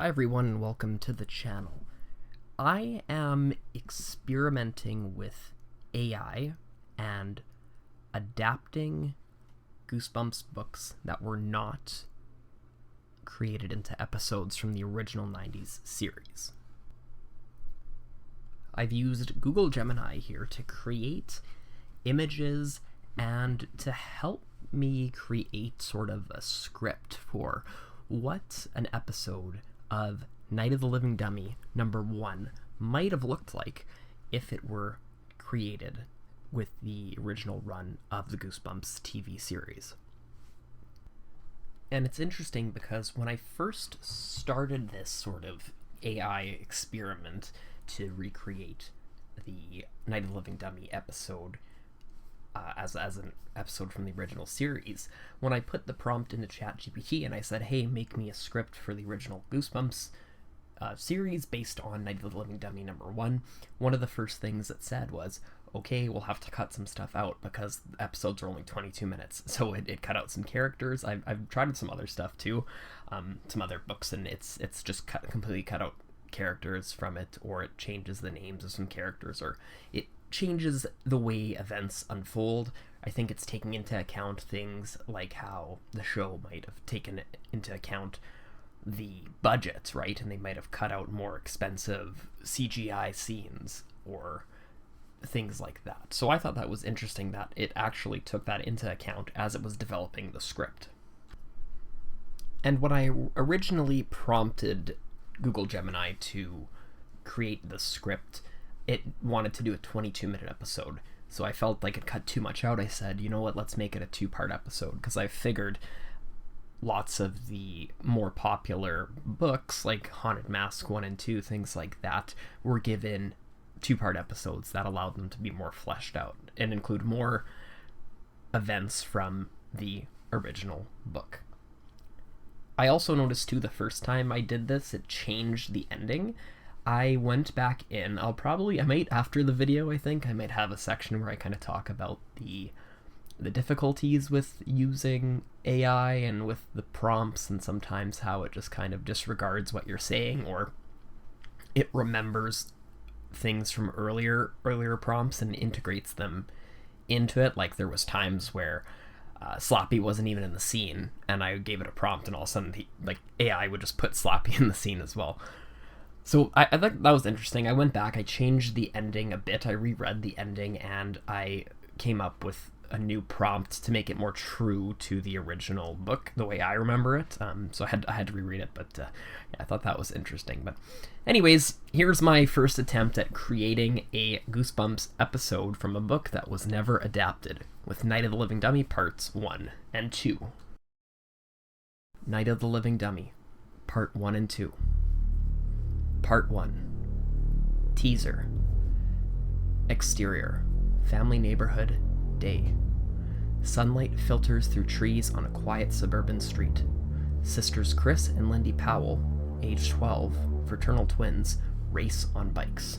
Hi everyone and welcome to the channel. I am experimenting with AI and adapting Goosebumps books that were not created into episodes from the original 90s series. I've used Google Gemini here to create images and to help me create sort of a script for what an episode of Night of the Living Dummy #1 might have looked like if it were created with the original run of the Goosebumps TV series. And it's interesting because when I first started this sort of AI experiment to recreate the Night of the Living Dummy episode as an episode from the original series, when I put the prompt into ChatGPT and I said, hey, make me a script for the original Goosebumps series based on Night of the Living Dummy #1, one of the first things it said was, okay, we'll have to cut some stuff out because the episodes are only 22 minutes. So it cut out some characters. I've tried some other stuff too, some other books, and it's just completely cut out characters from it, or it changes the names of some characters, or it changes the way events unfold. I think it's taking into account things like how the show might have taken into account the budget, right? And they might have cut out more expensive CGI scenes or things like that. So I thought that was interesting that it actually took that into account as it was developing the script. And when I originally prompted Google Gemini to create the script, it wanted to do a 22-minute episode. So I felt like it cut too much out. I said, you know what, let's make it a 2-part episode, because I figured lots of the more popular books, like Haunted Mask 1 and 2, things like that, were given 2-part episodes that allowed them to be more fleshed out and include more events from the original book. I also noticed too, the first time I did this, it changed the ending. I went back in, I might after the video, I think, I might have a section where I kind of talk about the difficulties with using AI and with the prompts, and sometimes how it just kind of disregards what you're saying, or it remembers things from earlier prompts and integrates them into it. Like there was times where Slappy wasn't even in the scene, and I gave it a prompt, and all of a sudden AI would just put Slappy in the scene as well. So I thought that was interesting. I went back, I changed the ending a bit, I reread the ending, and I came up with a new prompt to make it more true to the original book, the way I remember it. So I had to reread it, but yeah, I thought that was interesting. But anyways, here's my first attempt at creating a Goosebumps episode from a book that was never adapted, with Night of the Living Dummy Parts 1 and 2. Night of the Living Dummy, Part 1 and 2. Part 1. Teaser. Exterior. Family neighborhood. Day. Sunlight filters through trees on a quiet suburban street. Sisters Chris and Lindy Powell, age 12, fraternal twins, race on bikes.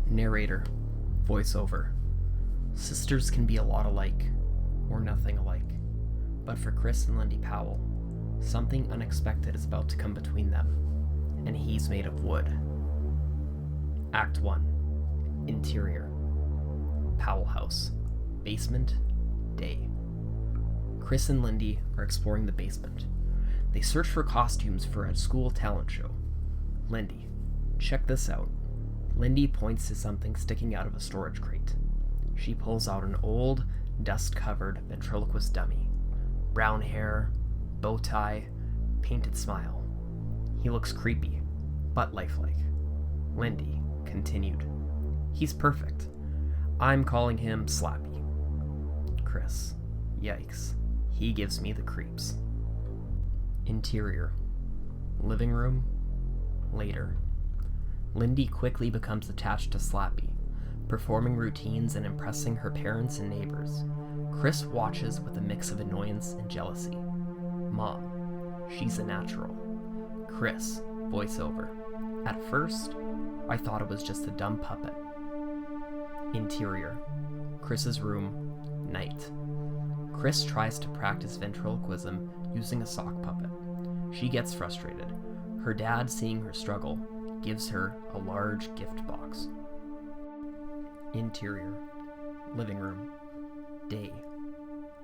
Narrator. Voiceover. Sisters can be a lot alike, or nothing alike. But for Chris and Lindy Powell, something unexpected is about to come between them, and he's made of wood. Act 1. Interior. Powell House. Basement. Day. Chris and Lindy are exploring the basement. They search for costumes for a school talent show. Lindy, check this out. Lindy points to something sticking out of a storage crate. She pulls out an old, dust-covered ventriloquist dummy. Brown hair, bow tie, painted smile. He looks creepy, but lifelike. Lindy continued. He's perfect. I'm calling him Slappy. Chris. Yikes. He gives me the creeps. Interior. Living room. Later. Lindy quickly becomes attached to Slappy, performing routines and impressing her parents and neighbors. Chris watches with a mix of annoyance and jealousy. Mom. She's a natural. Chris. Voiceover. At first, I thought it was just a dumb puppet. Interior. Chris's room. Night. Chris tries to practice ventriloquism using a sock puppet. She gets frustrated. Her dad, seeing her struggle, gives her a large gift box. Interior, living room, day.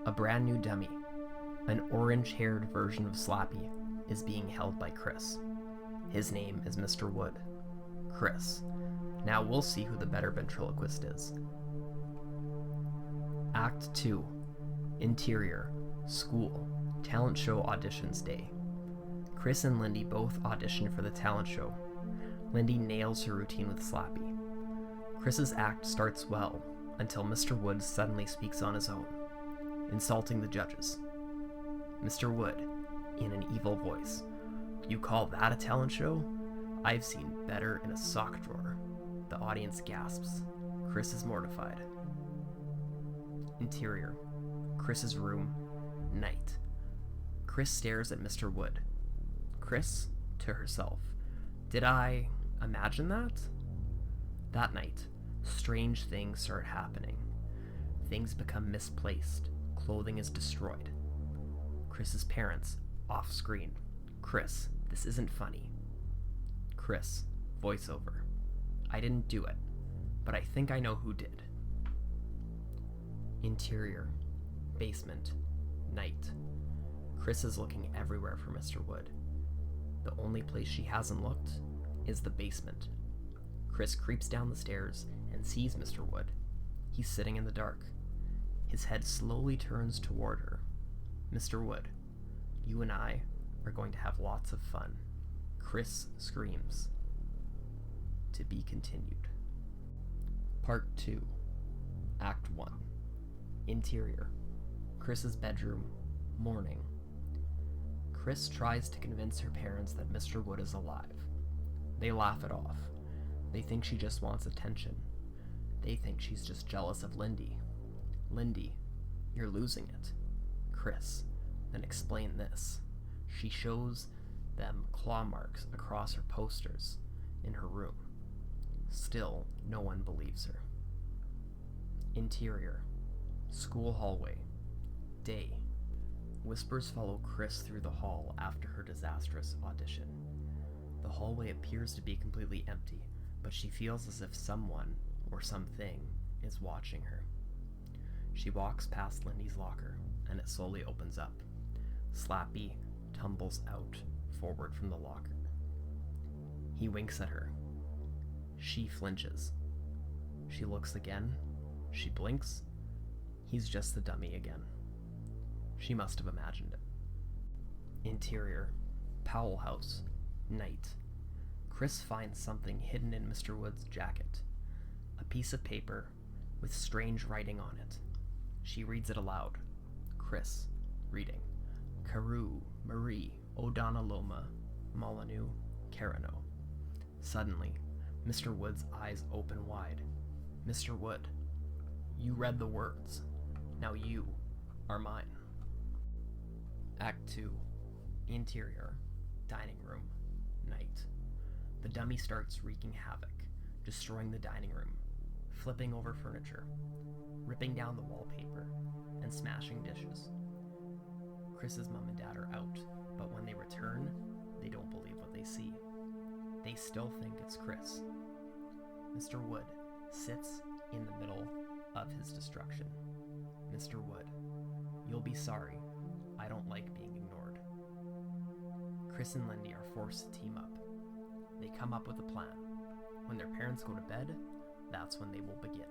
A brand new dummy, an orange-haired version of Slappy, is being held by Chris. His name is Mr. Wood. Chris. Now we'll see who the better ventriloquist is. Act 2. Interior, school, talent show auditions day. Chris and Lindy both audition for the talent show. Lindy nails her routine with Slappy. Chris's act starts well until Mr. Wood suddenly speaks on his own, insulting the judges. Mr. Wood, in an evil voice, "You call that a talent show? I've seen better in a sock drawer." The audience gasps. Chris is mortified. Interior, Chris's room, night. Chris stares at Mr. Wood. Chris, to herself, "Did I imagine that?" That night, strange things start happening. Things become misplaced. Clothing is destroyed. Chris's parents, off screen. "Chris, this isn't funny." Chris, voiceover. "I didn't do it, but I think I know who did." Interior, basement, night. Chris is looking everywhere for Mr. Wood. The only place she hasn't looked is the basement. Chris creeps down the stairs and sees Mr. Wood. He's sitting in the dark. His head slowly turns toward her. "Mr. Wood, you and I are going to have lots of fun." Chris screams. To be continued. Part 2. Act 1. Interior, Chris's bedroom, morning. Chris tries to convince her parents that Mr. Wood is alive. They laugh it off. They think she just wants attention. They think she's just jealous of Lindy. "Lindy, you're losing it." Chris, "Then explain this." She shows them claw marks across her posters in her room. Still, no one believes her. Interior, school hallway, day. Whispers follow Chris through the hall after her disastrous audition. The hallway appears to be completely empty, but she feels as if someone or something is watching her. She walks past Lindy's locker, and it slowly opens up. Slappy tumbles out forward from the locker. He winks at her. She flinches. She looks again. She blinks. He's just the dummy again. She must have imagined it. Interior, Powell House, night. Chris finds something hidden in Mr. Wood's jacket. A piece of paper with strange writing on it. She reads it aloud. Chris, reading. Carew, Marie, O'Donnelloma, Molyneux, Carano. Suddenly, Mr. Wood's eyes open wide. "Mr. Wood, you read the words. Now you are mine." Act 2. Interior, dining room, night. The dummy starts wreaking havoc, destroying the dining room, flipping over furniture, ripping down the wallpaper, and smashing dishes. Chris's mom and dad are out, but when they return, they don't believe what they see. They still think it's Chris. Mr. Wood sits in the middle of his destruction. "Mr. Wood, you'll be sorry. I don't like being ignored." Chris and Lindy are forced to team up. They come up with a plan. When their parents go to bed, that's when they will begin.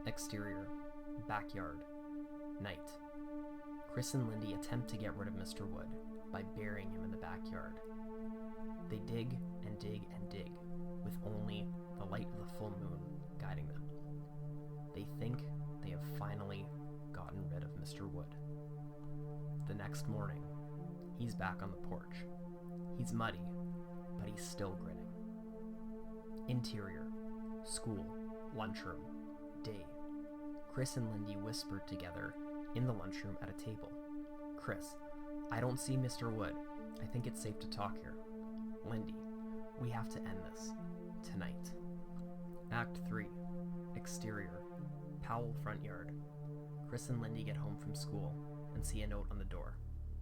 Exterior, backyard, night. Chris and Lindy attempt to get rid of Mr. Wood by burying him in the backyard. They dig and dig and dig, with only the light of the full moon guiding them. They think they have finally gotten rid of Mr. Wood. The next morning, he's back on the porch. He's muddy, but he's still grinning. Interior, school, lunchroom, day. Chris and Lindy whispered together in the lunchroom at a table. Chris, "I don't see Mr. Wood. I think it's safe to talk here." Lindy, "We have to end this. Tonight." Act 3. Exterior, Powell front yard. Chris and Lindy get home from school and see a note on the door.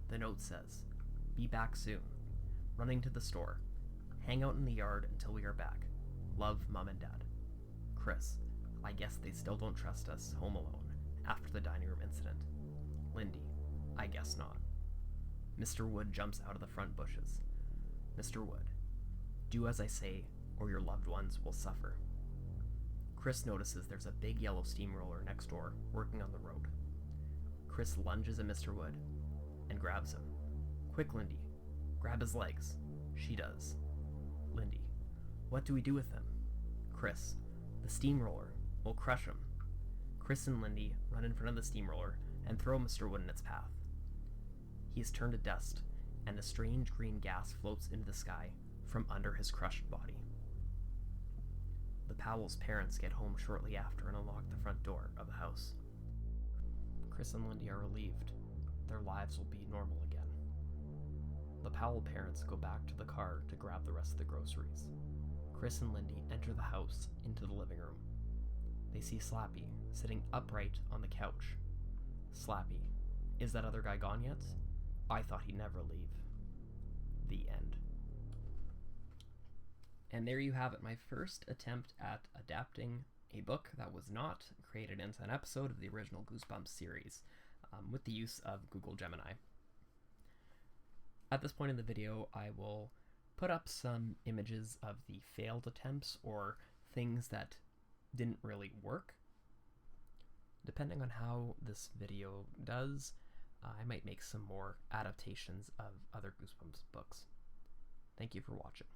The note says, "Be back soon. running to the store. Hang out in the yard until we are back. Love, Mom and Dad. Chris, I guess they still don't trust us home alone after the dining room incident. Lindy, I guess not. Mr. Wood jumps out of the front bushes. Mr. Wood, do as I say, or your loved ones will suffer. Chris notices there's a big yellow steamroller next door working on the road. Chris lunges at Mr. Wood and grabs him. Quick, Lindy, grab his legs. She does. Lindy, what do we do with him? Chris, the steamroller will crush him. Chris and Lindy run in front of the steamroller and throw Mr. Wood in its path. He is turned to dust, and a strange green gas floats into the sky from under his crushed body. The Powell's parents get home shortly after and unlock the front door of the house. Chris and Lindy are relieved. Their lives will be normal again. The Powell parents go back to the car to grab the rest of the groceries. Chris and Lindy enter the house into the living room. They see Slappy sitting upright on the couch. Slappy, is that other guy gone yet? I thought he'd never leave. The end. And there you have it, my first attempt at adapting a book that was not created into an episode of the original Goosebumps series, with the use of Google Gemini. At this point in the video, I will put up some images of the failed attempts or things that didn't really work. Depending on how this video does, I might make some more adaptations of other Goosebumps books. Thank you for watching.